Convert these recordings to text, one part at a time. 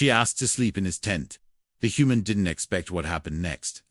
She asked to sleep in his tent. The human didn't expect what happened next.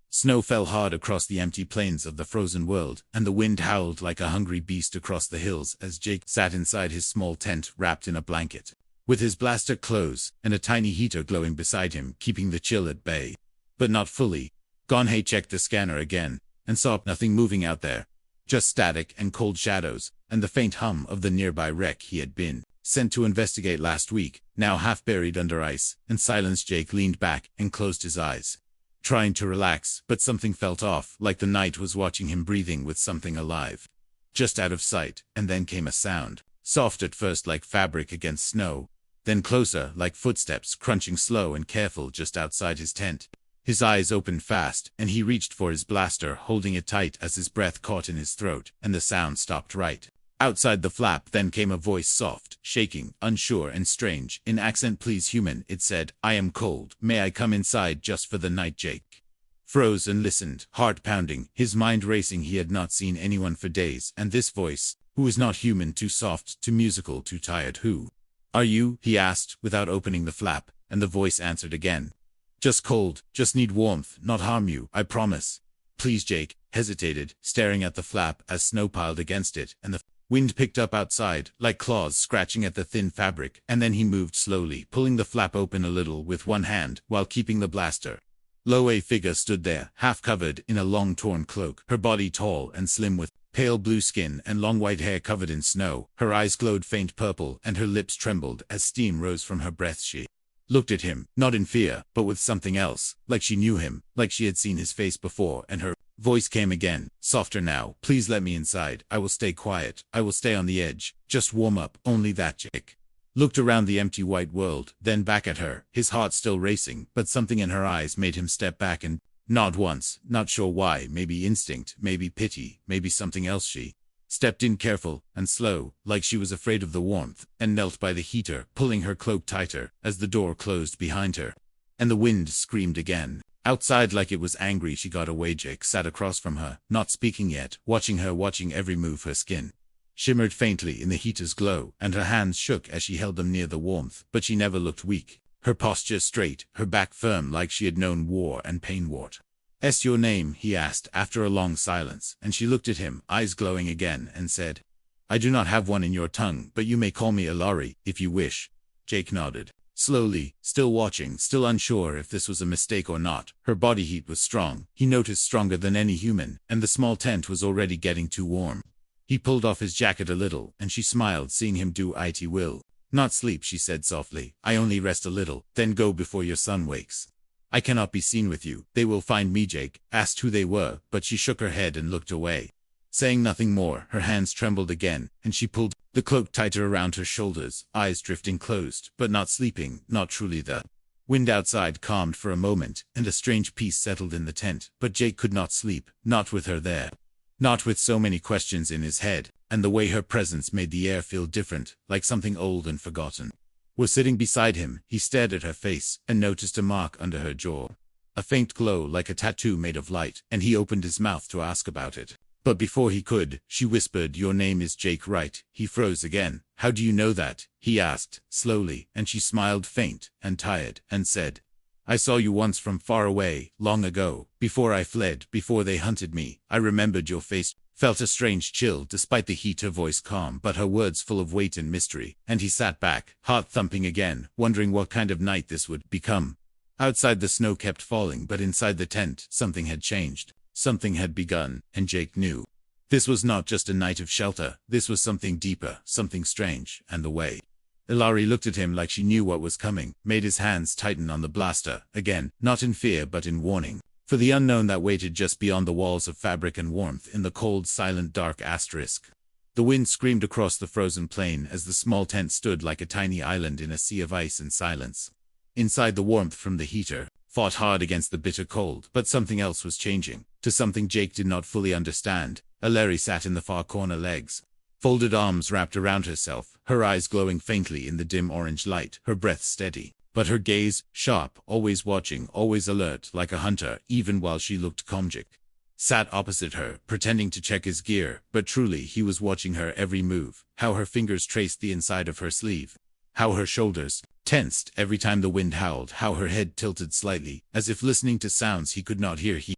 Snow fell hard across the empty plains of the frozen world, and the wind howled like a hungry beast across the hills as Jake sat inside his small tent wrapped in a blanket, with his blaster close and a tiny heater glowing beside him, keeping the chill at bay. But not fully. He checked the scanner again, and saw nothing moving out there. Just static and cold shadows, and the faint hum of the nearby wreck he had been sent to investigate last week, now half buried under ice and silence. Jake leaned back and closed his eyes, trying to relax, but something felt off, like the night was watching him breathing with something alive. Just out of sight, and then came a sound, soft at first like fabric against snow, then closer like footsteps crunching slow and careful just outside his tent. His eyes opened fast, and he reached for his blaster, holding it tight as his breath caught in his throat, and the sound stopped right outside the flap. Then came a voice, soft, shaking, unsure and strange, in accent. "Please, human," it said. "I am cold. May I come inside just for the night?" Jake froze and listened, heart pounding, his mind racing. He had not seen anyone for days, and this voice, who was not human, too soft, too musical, too tired. "Who are you?" he asked, without opening the flap, and the voice answered again. "Just cold, just need warmth, not harm you, I promise." "Please." Jake hesitated, staring at the flap as snow piled against it, and the wind picked up outside, like claws scratching at the thin fabric, and then he moved slowly, pulling the flap open a little with one hand, while keeping the blaster low. A figure stood there, half covered in a long torn cloak, her body tall and slim with pale blue skin and long white hair covered in snow. Her eyes glowed faint purple, and her lips trembled as steam rose from her breath. She looked at him, not in fear, but with something else, like she knew him, like she had seen his face before, and her voice came again, softer now. "Please let me inside. I will stay quiet. I will stay on the edge. Just warm up, only that." Jake looked around the empty white world, then back at her, his heart still racing, but something in her eyes made him step back and nod once, not sure why, maybe instinct, maybe pity, maybe something else. She stepped in careful and slow, like she was afraid of the warmth, and knelt by the heater, pulling her cloak tighter as the door closed behind her. And the wind screamed again outside, like it was angry. She got away. Jake sat across from her, not speaking yet, watching her, watching every move. Her skin shimmered faintly in the heater's glow, and her hands shook as she held them near the warmth, but she never looked weak, her posture straight, her back firm, like she had known war and pain. "What's your name?" he asked after a long silence, and she looked at him, eyes glowing again, and said, "I do not have one in your tongue, but you may call me Ilari, if you wish." Jake nodded slowly, still watching, still unsure if this was a mistake or not. Her body heat was strong, he noticed, stronger than any human, and the small tent was already getting too warm. He pulled off his jacket a little, and she smiled, seeing him do it. "Will not sleep," she said softly. "I only rest a little, then go before your son wakes. I cannot be seen with you. They will find me." Jake asked who they were, but she shook her head and looked away, saying nothing more. Her hands trembled again, and she pulled the cloak tighter around her shoulders, eyes drifting closed, but not sleeping, not truly. The wind outside calmed for a moment, and a strange peace settled in the tent, but Jake could not sleep, not with her there, not with so many questions in his head, and the way her presence made the air feel different, like something old and forgotten was sitting beside him. He stared at her face, and noticed a mark under her jaw, a faint glow like a tattoo made of light, and he opened his mouth to ask about it. But before he could, she whispered, "Your name is Jake, right?" He froze again. "How do you know that?" he asked, slowly, and she smiled, faint and tired, and said, "I saw you once from far away, long ago, before I fled, before they hunted me. I remembered your face." Felt a strange chill, despite the heat, her voice calm, but her words full of weight and mystery, and he sat back, heart thumping again, wondering what kind of night this would become. Outside the snow kept falling, but inside the tent, something had changed. Something had begun, and Jake knew. This was not just a night of shelter, this was something deeper, something strange, and the way Ilari looked at him like she knew what was coming, made his hands tighten on the blaster, again, not in fear but in warning, for the unknown that waited just beyond the walls of fabric and warmth in the cold, silent dark. The wind screamed across the frozen plain as the small tent stood like a tiny island in a sea of ice and silence. Inside, the warmth from the heater fought hard against the bitter cold, but something else was changing, to something Jake did not fully understand. Ilari sat in the far corner, legs folded, arms wrapped around herself, her eyes glowing faintly in the dim orange light, her breath steady, but her gaze sharp, always watching, always alert, like a hunter, even while she looked calm. Jake sat opposite her, pretending to check his gear, but truly he was watching her every move, how her fingers traced the inside of her sleeve, how her shoulders tensed every time the wind howled, how her head tilted slightly, as if listening to sounds he could not hear. He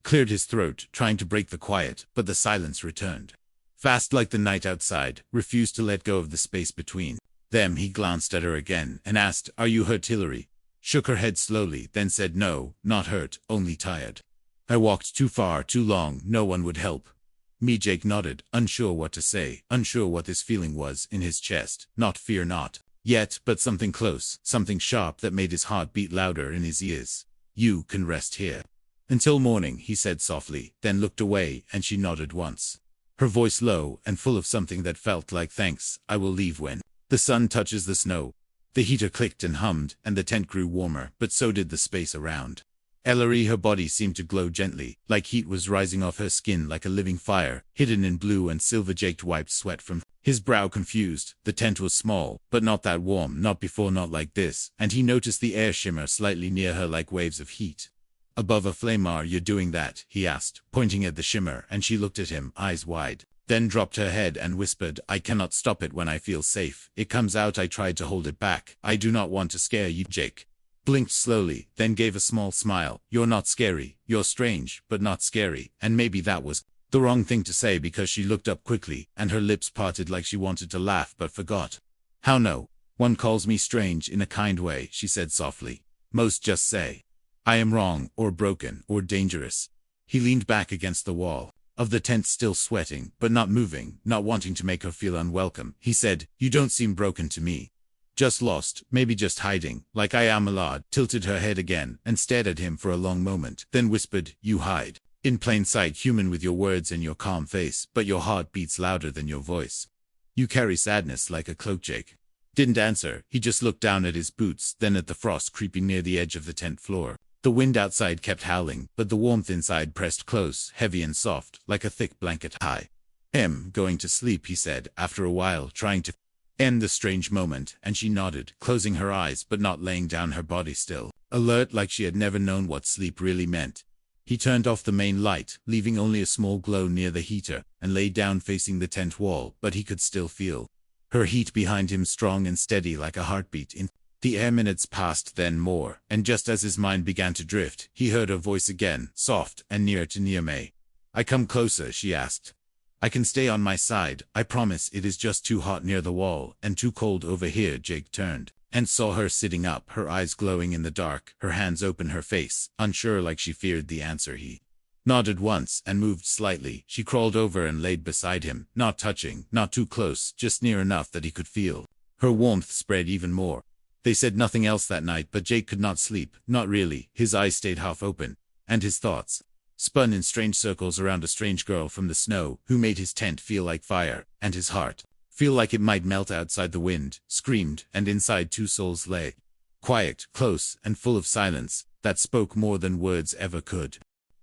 cleared his throat, trying to break the quiet, but the silence returned. Fast like the night outside, refused to let go of the space between them. He glanced at her again and asked, "Are you hurt, Hillary?" Shook her head slowly, then said, "No, not hurt, only tired. I walked too far, too long, no one would help me." Jake nodded, unsure what to say, unsure what this feeling was in his chest. Not fear, not yet, but something close, something sharp that made his heart beat louder in his ears. "You can rest here until morning," he said softly, then looked away, and she nodded once. Her voice low and full of something that felt like thanks. "I will leave when the sun touches the snow." The heater clicked and hummed, and the tent grew warmer, but so did the space around Ellery. Her body seemed to glow gently, like heat was rising off her skin like a living fire, hidden in blue and silver. Jake wiped sweat from his brow, confused. The tent was small, but not that warm, not before, not like this, and he noticed the air shimmer slightly near her like waves of heat. "Above a flame, are you doing that?" he asked, pointing at the shimmer, and she looked at him, eyes wide, then dropped her head and whispered, "I cannot stop it when I feel safe. It comes out. I tried to hold it back. I do not want to scare you." Jake blinked slowly, then gave a small smile. "You're not scary. You're strange, but not scary." And maybe that was the wrong thing to say, because she looked up quickly, and her lips parted like she wanted to laugh but forgot. "How no one calls me strange in a kind way," she said softly. "Most just say I am wrong, or broken, or dangerous." He leaned back against the wall of the tent, still sweating, but not moving, not wanting to make her feel unwelcome. He said, "You don't seem broken to me. Just lost, maybe just hiding, like I am." Millard tilted her head again and stared at him for a long moment, then whispered, "You hide in plain sight, human with your words and your calm face, but your heart beats louder than your voice. You carry sadness like a cloak." Jake didn't answer. He just looked down at his boots, then at the frost creeping near the edge of the tent floor. The wind outside kept howling, but the warmth inside pressed close, heavy and soft, like a thick blanket. "I am going to sleep," he said, after a while, trying to end the strange moment, and she nodded, closing her eyes but not laying down, her body still alert, like she had never known what sleep really meant. He turned off the main light, leaving only a small glow near the heater, and lay down facing the tent wall, but he could still feel her heat behind him, strong and steady like a heartbeat in the air. Minutes passed, then more, and just as his mind began to drift, he heard her voice again, soft and near to near. "May I come closer?" she asked. "I can stay on my side, I promise. It is just too hot near the wall, and too cold over here." Jake turned and saw her sitting up, her eyes glowing in the dark, her hands open, her face unsure, like she feared the answer. He nodded once and moved slightly. She crawled over and laid beside him, not touching, not too close, just near enough that he could feel her warmth spread even more. They said nothing else that night, but Jake could not sleep, not really. His eyes stayed half open, and his thoughts spun in strange circles around a strange girl from the snow who made his tent feel like fire, and his heart feel like it might melt outside. The wind screamed, and inside two souls lay, quiet, close, and full of silence that spoke more than words ever could.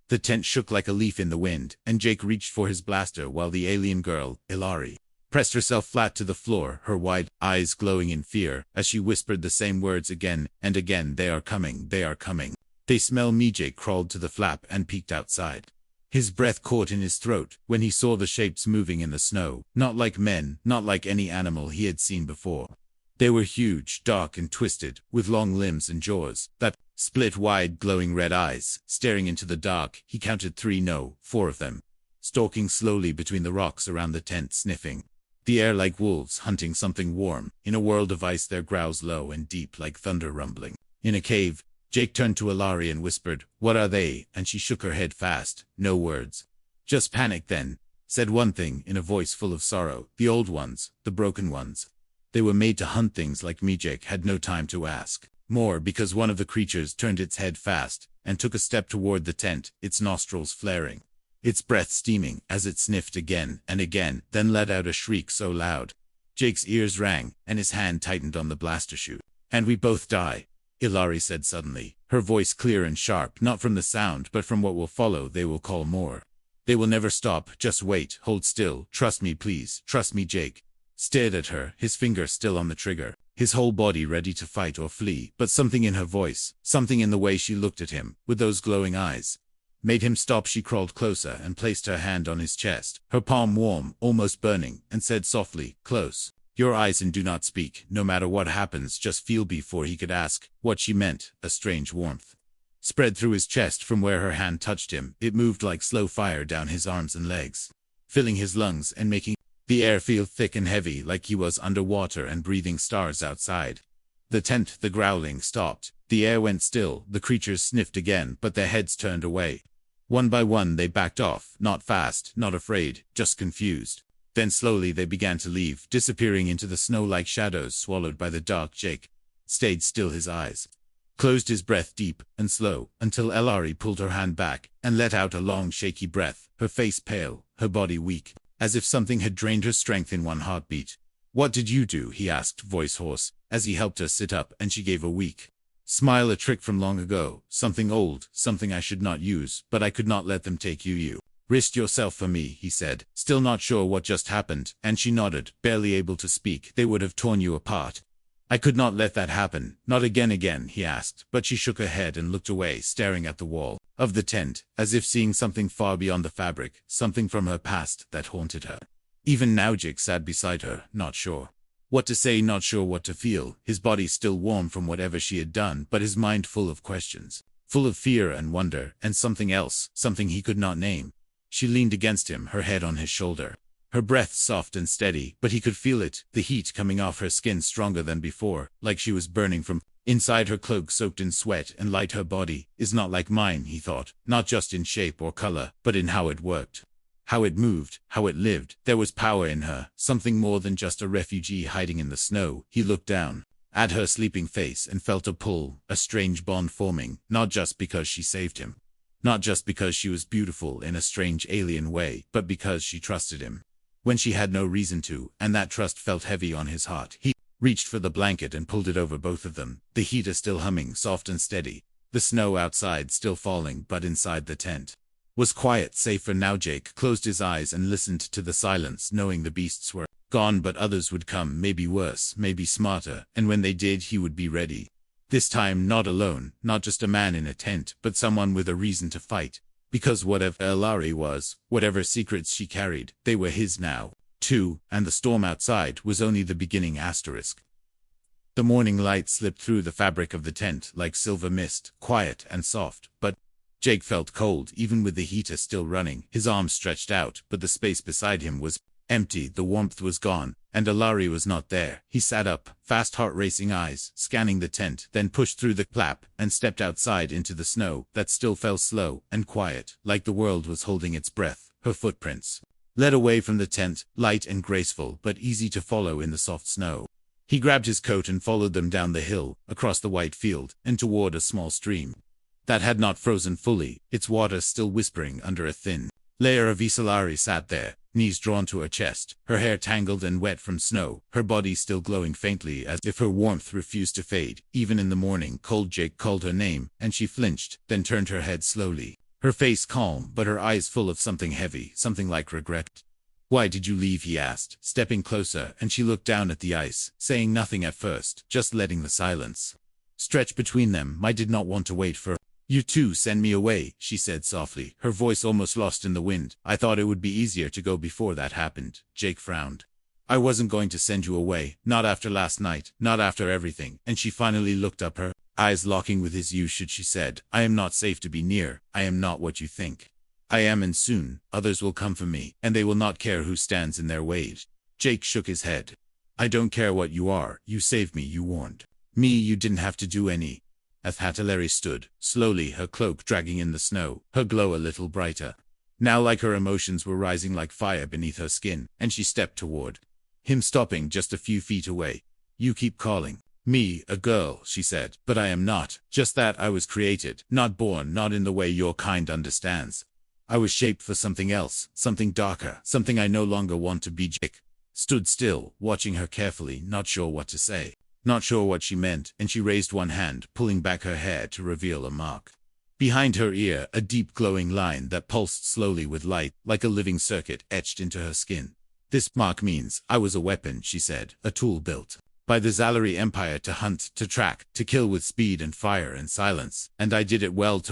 The tent shook like a leaf in the wind, and Jake reached for his blaster while the alien girl, Ilari, pressed herself flat to the floor, her wide eyes glowing in fear, as she whispered the same words again and again. "They are coming, they are coming. They smell me." Jake crawled to the flap and peeked outside. His breath caught in his throat when he saw the shapes moving in the snow, not like men, not like any animal he had seen before. They were huge, dark and twisted, with long limbs and jaws that split wide, glowing red eyes, staring into the dark. He counted 3, no, 4 of them, stalking slowly between the rocks around the tent, sniffing the air like wolves hunting something warm. In a world of ice, their growls low and deep like thunder rumbling in a cave. Jake turned to Ilari and whispered, "What are they?" And she shook her head fast. "No words. Just panic." Then said one thing in a voice full of sorrow, "The old ones, the broken ones. They were made to hunt things like me." Jake had no time to ask more, because one of the creatures turned its head fast and took a step toward the tent, its nostrils flaring, its breath steaming as it sniffed again and again, then let out a shriek so loud Jake's ears rang, and his hand tightened on the blaster chute. "And we both die," Ilari said suddenly, her voice clear and sharp, not from the sound but from what will follow. "They will call more. They will never stop. Just wait, hold still, trust me, please, trust me." Jake stared at her, his finger still on the trigger, his whole body ready to fight or flee, but something in her voice, something in the way she looked at him, with those glowing eyes, made him stop. She crawled closer and placed her hand on his chest, her palm warm, almost burning, and said softly, "Close Your eyes and do not speak, no matter what happens, just feel. Before he could ask what she meant, a strange warmth spread through his chest from where her hand touched him. It moved like slow fire down his arms and legs, filling his lungs and making the air feel thick and heavy, like he was underwater and breathing stars outside. The tent, the growling stopped. The air went still. The creatures sniffed again, but their heads turned away. One by one they backed off, not fast, not afraid, just confused. Then slowly they began to leave, disappearing into the snow like shadows swallowed by the dark. Jake stayed still, his eyes closed, his breath deep and slow, until Elari pulled her hand back and let out a long shaky breath, her face pale, her body weak, as if something had drained her strength in one heartbeat. "What did you do?" he asked, voice hoarse, as he helped her sit up, and she gave a weak smile. "A trick from long ago, something old, something I should not use, but I could not let them take you. You risked yourself for me," he said, still not sure what just happened, and she nodded, barely able to speak. "They would have torn you apart." "I could not let that happen." "Not again," he asked, but she shook her head and looked away, staring at the wall of the tent, as if seeing something far beyond the fabric, something from her past that haunted her. Even now Jake sat beside her, not sure what to say, not sure what to feel, his body still warm from whatever she had done, but his mind full of questions, full of fear and wonder, and something else, something he could not name. She leaned against him, her head on his shoulder, her breath soft and steady, but he could feel it, the heat coming off her skin stronger than before, like she was burning from inside. Her cloak soaked in sweat and light. Her body is not like mine, he thought, not just in shape or color, but in how it worked, how it moved, how it lived. There was power in her, something more than just a refugee hiding in the snow. He looked down at her sleeping face and felt a pull, a strange bond forming, not just because she saved him, not just because she was beautiful in a strange alien way, but because she trusted him when she had no reason to, and that trust felt heavy on his heart. He reached for the blanket and pulled it over both of them. The heater still humming, soft and steady. The snow outside still falling, but inside the tent was quiet, safe for now. Jake closed his eyes and listened to the silence, knowing the beasts were gone, but others would come, maybe worse, maybe smarter, and when they did, he would be ready. This time not alone, not just a man in a tent, but someone with a reason to fight. Because whatever Elari was, whatever secrets she carried, they were his now, too, and the storm outside was only the beginning. The morning light slipped through the fabric of the tent like silver mist, quiet and soft, but Jake felt cold, even with the heater still running. His arms stretched out, but the space beside him was empty. The warmth was gone, and Elari was not there. He sat up, fast heart-racing eyes, scanning the tent, then pushed through the flap and stepped outside into the snow that still fell slow and quiet, like the world was holding its breath. Her footprints led away from the tent, light and graceful, but easy to follow in the soft snow. He grabbed his coat and followed them down the hill, across the white field, and toward a small stream that had not frozen fully, its water still whispering under a thin layer of ice. Elari sat there, knees drawn to her chest, her hair tangled and wet from snow, her body still glowing faintly as if her warmth refused to fade. Even in the morning cold, Jake called her name, and she flinched, then turned her head slowly, her face calm, but her eyes full of something heavy, something like regret. "Why did you leave?" he asked, stepping closer, and she looked down at the ice, saying nothing at first, just letting the silence stretch between them. "I did not want to wait for you to send me away," she said softly, her voice almost lost in the wind. "I thought it would be easier to go before that happened." Jake frowned. "I wasn't going to send you away, not after last night, not after everything." And she finally looked up, her eyes locking with his. "You should," she said. "I am not safe to be near. I am not what you think I am, and soon, others will come for me, and they will not care who stands in their way." Jake shook his head. "I don't care what you are. You saved me, you warned me, you didn't have to do any." Elari stood, slowly, her cloak dragging in the snow, her glow a little brighter now, like her emotions were rising like fire beneath her skin, and she stepped toward him, stopping just a few feet away. "You keep calling me a girl," she said, "but I am not just that. I was created, not born, not in the way your kind understands. I was shaped for something else, something darker, something I no longer want to be." Jake stood still, watching her carefully, not sure what to say, not sure what she meant, and she raised one hand, pulling back her hair to reveal a mark behind her ear, a deep glowing line that pulsed slowly with light, like a living circuit etched into her skin. "This mark means I was a weapon," she said, "a tool built by the Zalari Empire to hunt, to track, to kill with speed and fire and silence, and I did it well,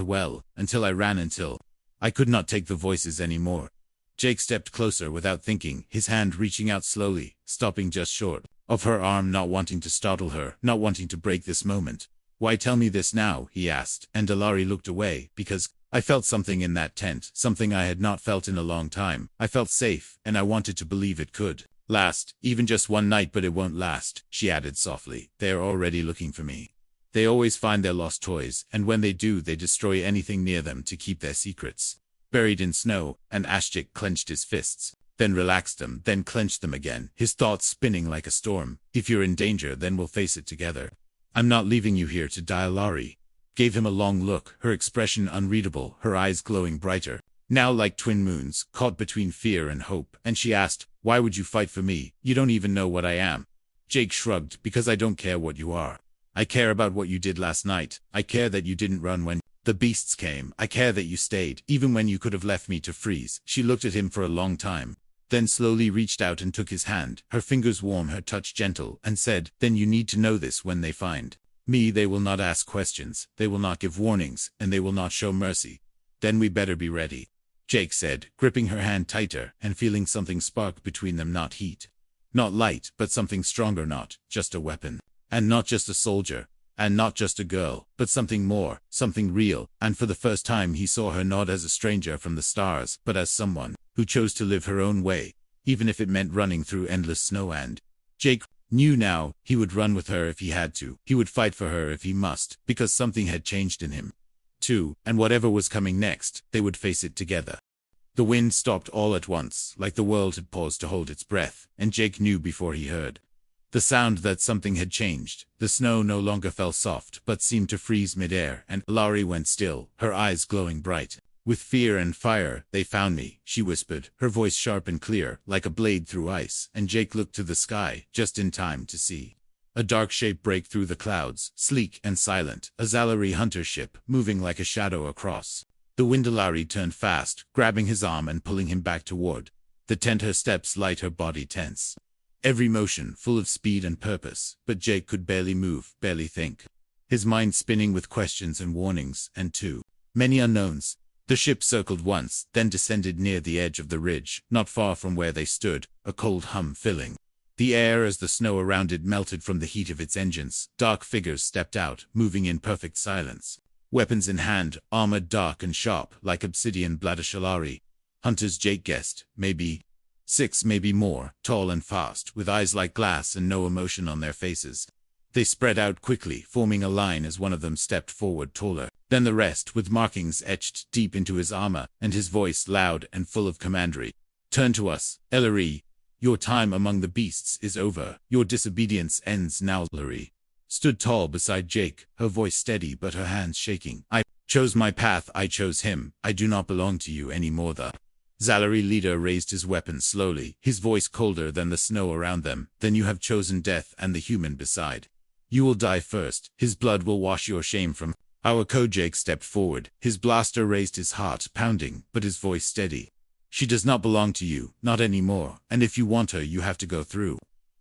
until I ran, until I could not take the voices anymore." Jake stepped closer without thinking, his hand reaching out slowly, stopping just short of her arm, not wanting to startle her, not wanting to break this moment. "Why tell me this now?" he asked, and Dalari looked away, "Because I felt something in that tent, something I had not felt in a long time. I felt safe, and I wanted to believe it could last, even just one night, but it won't last," she added softly. "They are already looking for me. They always find their lost toys, and when they do, they destroy anything near them to keep their secrets." Buried in snow, and Ashjik clenched his fists, then relaxed them, then clenched them again, his thoughts spinning like a storm. "If you're in danger, then we'll face it together. I'm not leaving you here to die." Lari gave him a long look, her expression unreadable, her eyes glowing brighter, now like twin moons, caught between fear and hope, and she asked, "Why would you fight for me? You don't even know what I am." Jake shrugged. "Because I don't care what you are. I care about what you did last night. I care that you didn't run when the beasts came. I care that you stayed, even when you could have left me to freeze." She looked at him for a long time, then slowly reached out and took his hand, her fingers warm, her touch gentle, and said, "Then you need to know this: when they find me, they will not ask questions, they will not give warnings, and they will not show mercy. Then we better be ready." Jake said, gripping her hand tighter, and feeling something spark between them, not heat, not light, but something stronger, not just a weapon, and not just a soldier, and not just a girl, but something more, something real. And for the first time he saw her not as a stranger from the stars, but as someone who chose to live her own way, even if it meant running through endless snow. And Jake knew now he would run with her if he had to, he would fight for her if he must, because something had changed in him, too, and whatever was coming next, they would face it together. The wind stopped all at once, like the world had paused to hold its breath, and Jake knew before he heard the sound that something had changed. The snow no longer fell soft, but seemed to freeze midair, and Lari went still, her eyes glowing bright with fear and fire. "They found me," she whispered, her voice sharp and clear, like a blade through ice, and Jake looked to the sky, just in time to see a dark shape break through the clouds, sleek and silent, a Zalari hunter ship, moving like a shadow across the wind. Lari turned fast, grabbing his arm and pulling him back toward the tent, her steps light, her body tense, every motion full of speed and purpose. But Jake could barely move, barely think, his mind spinning with questions and warnings, and too many unknowns. The ship circled once, then descended near the edge of the ridge, not far from where they stood, a cold hum filling the air as the snow around it melted from the heat of its engines. Dark figures stepped out, moving in perfect silence, weapons in hand, armored dark and sharp, like obsidian Bladashalari. Hunters, Jake guessed, maybe 6, maybe more, tall and fast, with eyes like glass and no emotion on their faces. They spread out quickly, forming a line as one of them stepped forward, taller than the rest, with markings etched deep into his armor, and his voice loud and full of commandery. "Turn to us, Ellery. Your time among the beasts is over. Your disobedience ends now." Ellery stood tall beside Jake, her voice steady but her hands shaking. "I chose my path, I chose him. I do not belong to you anymore." The Zalari leader raised his weapon slowly, his voice colder than the snow around them. "Then you have chosen death and the human beside. You will die first. His blood will wash your shame from our code." Jake stepped forward, his blaster raised, his heart pounding, but his voice steady. "She does not belong to you, not anymore, and if you want her, you have to go through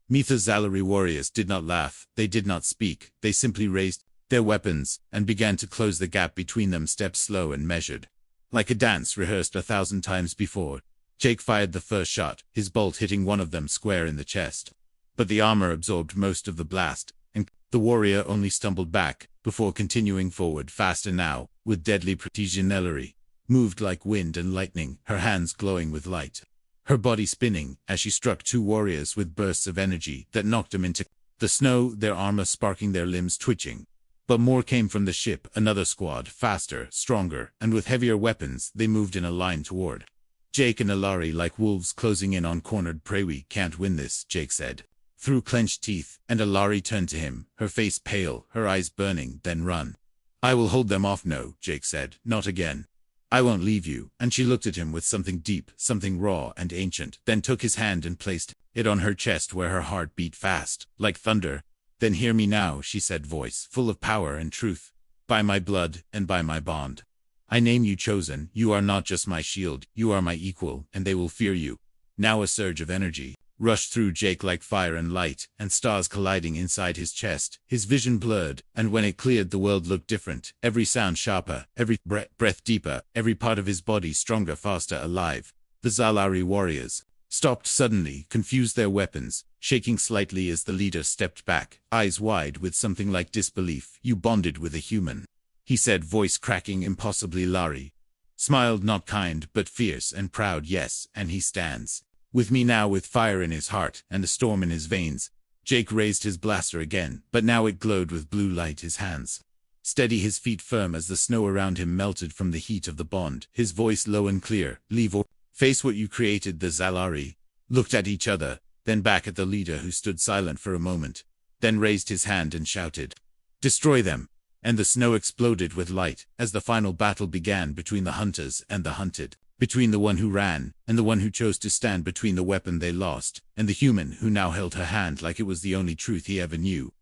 me." The Zalari warriors did not laugh, they did not speak, they simply raised their weapons and began to close the gap between them, steps slow and measured, like a dance rehearsed 1,000 times before. Jake fired the first shot, his bolt hitting one of them square in the chest, but the armor absorbed most of the blast, and the warrior only stumbled back, before continuing forward faster now, with deadly precision. Ellery moved like wind and lightning, her hands glowing with light, her body spinning, as she struck 2 warriors with bursts of energy that knocked them into the snow, their armor sparking, their limbs twitching. But more came from the ship, another squad, faster, stronger, and with heavier weapons. They moved in a line toward Jake and Ellery like wolves closing in on cornered prey. "We can't win this," Jake said through clenched teeth, and Ellery turned to him, her face pale, her eyes burning. "Then run." "I will hold them off." "No," Jake said, "not again. I won't leave you." And she looked at him with something deep, something raw and ancient, then took his hand and placed it on her chest where her heart beat fast, like thunder. "Then hear me now," she said, voice full of power and truth. "By my blood, and by my bond, I name you chosen. You are not just my shield, you are my equal, and they will fear you." Now a surge of energy rushed through Jake like fire and light, and stars colliding inside his chest. His vision blurred, and when it cleared, the world looked different. Every sound sharper, every breath deeper, every part of his body stronger, faster, alive. The Zalari warriors stopped suddenly, confused their weapons, shaking slightly as the leader stepped back, eyes wide with something like disbelief. "You bonded with a human," he said, voice cracking impossibly. Larry smiled, not kind, but fierce and proud. "Yes, and he stands with me now," with fire in his heart and a storm in his veins. Jake raised his blaster again, but now it glowed with blue light. His hands steady, his feet firm as the snow around him melted from the heat of the bond. His voice low and clear, "Leave or face what you created." The Zalari looked at each other, then back at the leader, who stood silent for a moment, then raised his hand and shouted, "Destroy them!" And the snow exploded with light as the final battle began between the hunters and the hunted, between the one who ran and the one who chose to stand, between the weapon they lost and the human who now held her hand like it was the only truth he ever knew.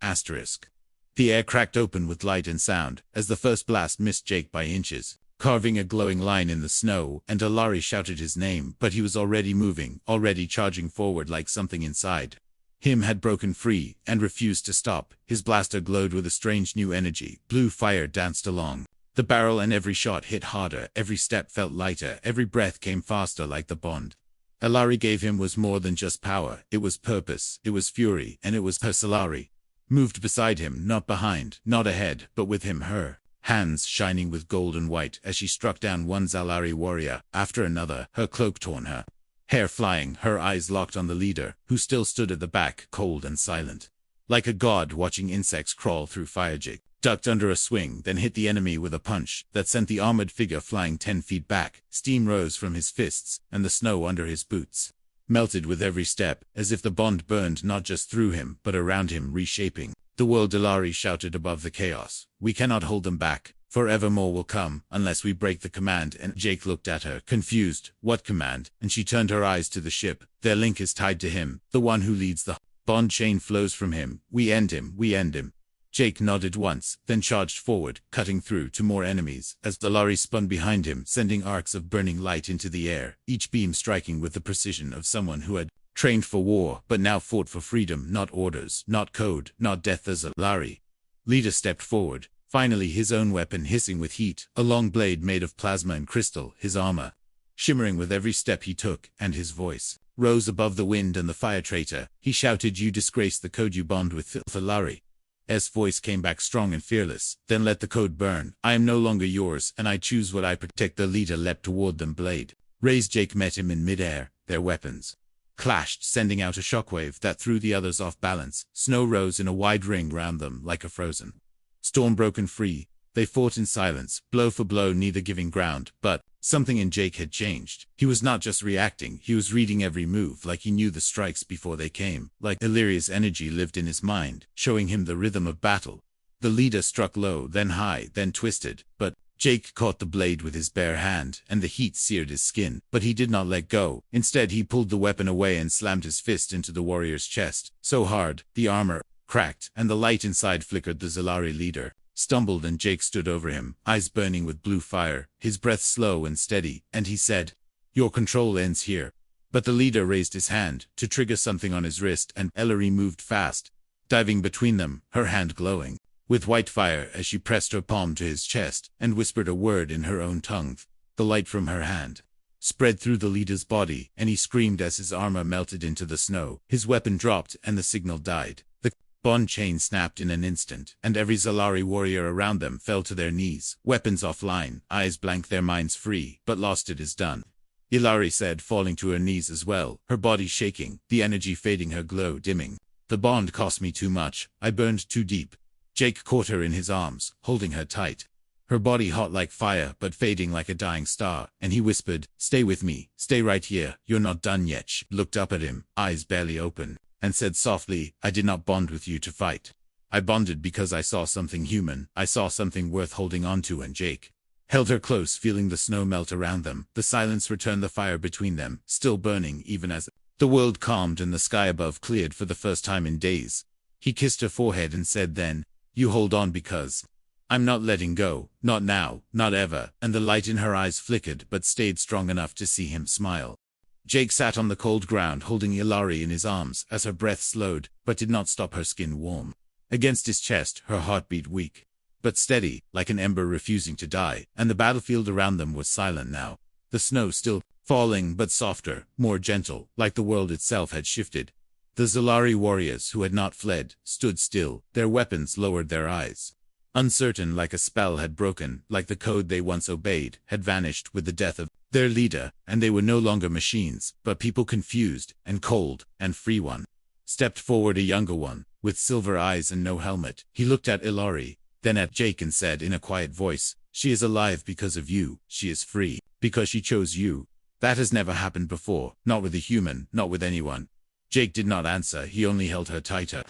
The air cracked open with light and sound as the first blast missed Jake by inches, carving a glowing line in the snow, and Alari shouted his name, but he was already moving, already charging forward, like something inside him had broken free and refused to stop. His blaster glowed with a strange new energy. Blue fire danced along the barrel, and every shot hit harder, every step felt lighter, every breath came faster, like the bond Alari gave him was more than just power. It was purpose, it was fury, and it was her. Salari moved beside him, not behind, not ahead, but with him, her hands shining with gold and white as she struck down one Zalari warrior after another, her cloak torn, her hair flying, her eyes locked on the leader, who still stood at the back, cold and silent, like a god watching insects crawl through fire. Jake ducked under a swing, then hit the enemy with a punch that sent the armored figure flying 10 feet back. Steam rose from his fists, and the snow under his boots melted with every step, as if the bond burned not just through him, but around him, reshaping the world. Alari shouted above the chaos, "We cannot hold them back. Forever more will come, unless we break the command." And Jake looked at her, confused. "What command?" And she turned her eyes to the ship. "Their link is tied to him, the one who leads the bond chain flows from him. We end him, we end him." Jake nodded once, then charged forward, cutting through to more enemies, as the Lari spun behind him, sending arcs of burning light into the air, each beam striking with the precision of someone who had trained for war, but now fought for freedom, not orders, not code, not death. As a Lari leader stepped forward, finally, his own weapon hissing with heat, a long blade made of plasma and crystal, his armor shimmering with every step he took, and his voice rose above the wind and the fire. "Traitor," he shouted, "you disgrace the code you bond with." The Lari S voice came back strong and fearless. "Then let the code burn. I am no longer yours, and I choose what I protect." The leader leapt toward them, blade raised. Jake met him in midair. Their weapons clashed, sending out a shockwave that threw the others off balance. Snow rose in a wide ring round them like a frozen storm broken free. They fought in silence, blow for blow, neither giving ground, but something in Jake had changed. He was not just reacting, he was reading every move, like he knew the strikes before they came, like Illyria's energy lived in his mind, showing him the rhythm of battle. The leader struck low, then high, then twisted, but Jake caught the blade with his bare hand, and the heat seared his skin, but he did not let go. Instead, he pulled the weapon away and slammed his fist into the warrior's chest, so hard, the armor cracked, and the light inside flickered. The Zalari leader stumbled, and Jake stood over him, eyes burning with blue fire, his breath slow and steady, and he said, "Your control ends here." But the leader raised his hand to trigger something on his wrist, and Ellery moved fast, diving between them, her hand glowing with white fire as she pressed her palm to his chest and whispered a word in her own tongue. The light from her hand spread through the leader's body, and he screamed as his armor melted into the snow. His weapon dropped, and the signal died. The bond chain snapped in an instant, and every Zalari warrior around them fell to their knees, weapons offline, eyes blank, their minds free. "But lost it is done," Ilari said, falling to her knees as well, her body shaking, the energy fading, her glow dimming. "The bond cost me too much. I burned too deep." Jake caught her in his arms, holding her tight, her body hot like fire but fading like a dying star, and he whispered, "Stay with me, stay right here, you're not done yet." She looked up at him, eyes barely open, and said softly, "I did not bond with you to fight. I bonded because I saw something human, I saw something worth holding on to." And Jake held her close, feeling the snow melt around them. The silence returned, the fire between them still burning even as the world calmed and the sky above cleared for the first time in days. He kissed her forehead and said then, "You hold on, because I'm not letting go, not now, not ever." And the light in her eyes flickered but stayed strong enough to see him smile. Jake sat on the cold ground holding Ilari in his arms as her breath slowed, but did not stop, her skin warm against his chest, her heartbeat weak but steady, like an ember refusing to die, and the battlefield around them was silent now. The snow still falling but softer, more gentle, like the world itself had shifted. The Zalari warriors who had not fled stood still, their weapons lowered, their eyes uncertain, like a spell had broken, like the code they once obeyed had vanished with the death of their leader, and they were no longer machines, but people, confused and cold and free. One stepped forward, a younger one, with silver eyes and no helmet. He looked at Ilari, then at Jake, and said in a quiet voice, "She is alive because of you. She is free because she chose you. That has never happened before, not with a human, not with anyone." Jake did not answer, he only held her tighter,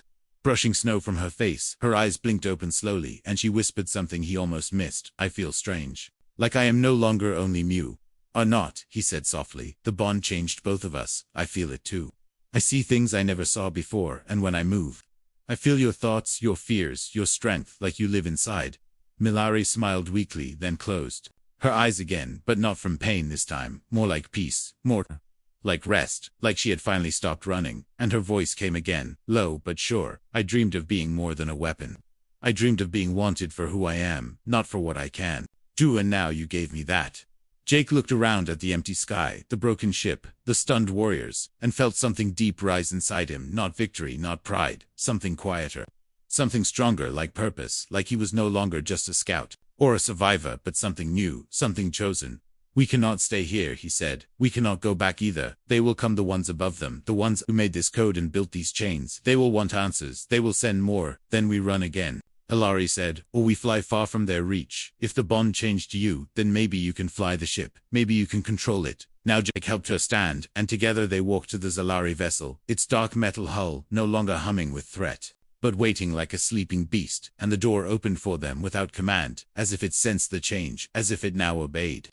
brushing snow from her face. Her eyes blinked open slowly, and she whispered something he almost missed. "I feel strange. Like I am no longer only Mew." "Or not," he said softly. "The bond changed both of us. I feel it too. I see things I never saw before, and when I move, I feel your thoughts, your fears, your strength, like you live inside." Milari smiled weakly, then closed her eyes again, but not from pain this time, more like peace, more like rest, like she had finally stopped running, and her voice came again, low but sure. "I dreamed of being more than a weapon. I dreamed of being wanted for who I am, not for what I can do, and now you gave me that." Jake looked around at the empty sky, the broken ship, the stunned warriors, and felt something deep rise inside him, not victory, not pride, something quieter, something stronger, like purpose, like he was no longer just a scout or a survivor, but something new, something chosen. "We cannot stay here," he said. "We cannot go back either. They will come, the ones above them, the ones who made this code and built these chains. They will want answers. They will send more. Then we run again," Ilari said, "or we fly far from their reach. If the bond changed you, then maybe you can fly the ship. Maybe you can control it." Now Jake helped her stand, and together they walked to the Zalari vessel, its dark metal hull no longer humming with threat, but waiting like a sleeping beast, and the door opened for them without command, as if it sensed the change, as if it now obeyed.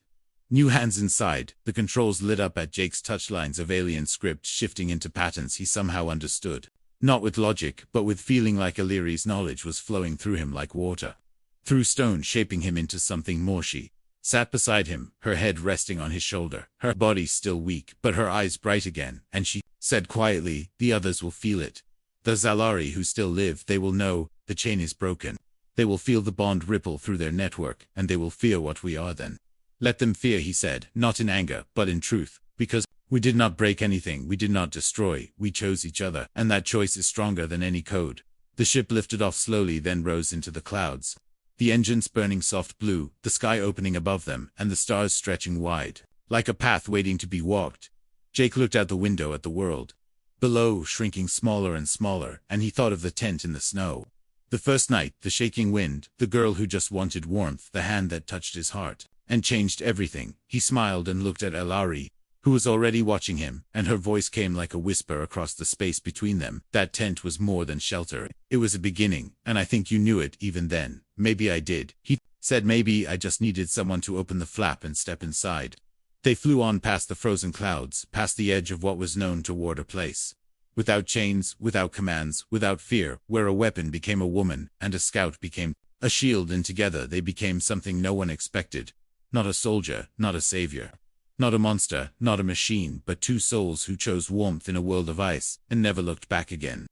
New hands inside, the controls lit up at Jake's touchlines of alien script shifting into patterns he somehow understood. Not with logic, but with feeling, like Illyri's knowledge was flowing through him like water through stone, shaping him into something more. She sat beside him, her head resting on his shoulder, her body still weak, but her eyes bright again, and she said quietly, "The others will feel it. The Zalari who still live, they will know the chain is broken. They will feel the bond ripple through their network, and they will fear what we are then. Let them fear," he said, not in anger, but in truth, "because we did not break anything, we did not destroy, we chose each other, and that choice is stronger than any code." The ship lifted off slowly, then rose into the clouds, the engines burning soft blue, the sky opening above them, and the stars stretching wide, like a path waiting to be walked. Jake looked out the window at the world below, shrinking smaller and smaller, and he thought of the tent in the snow. The first night, the shaking wind, the girl who just wanted warmth, the hand that touched his heart and changed everything. He smiled and looked at Ilari, who was already watching him, and her voice came like a whisper across the space between them. "That tent was more than shelter. It was a beginning, and I think you knew it even then." "Maybe I did," he said. "Maybe I just needed someone to open the flap and step inside." They flew on past the frozen clouds, past the edge of what was known toward a place without chains, without commands, without fear, where a weapon became a woman, and a scout became a shield, and together they became something no one expected. Not a soldier, not a savior, not a monster, not a machine, but two souls who chose warmth in a world of ice, and never looked back again.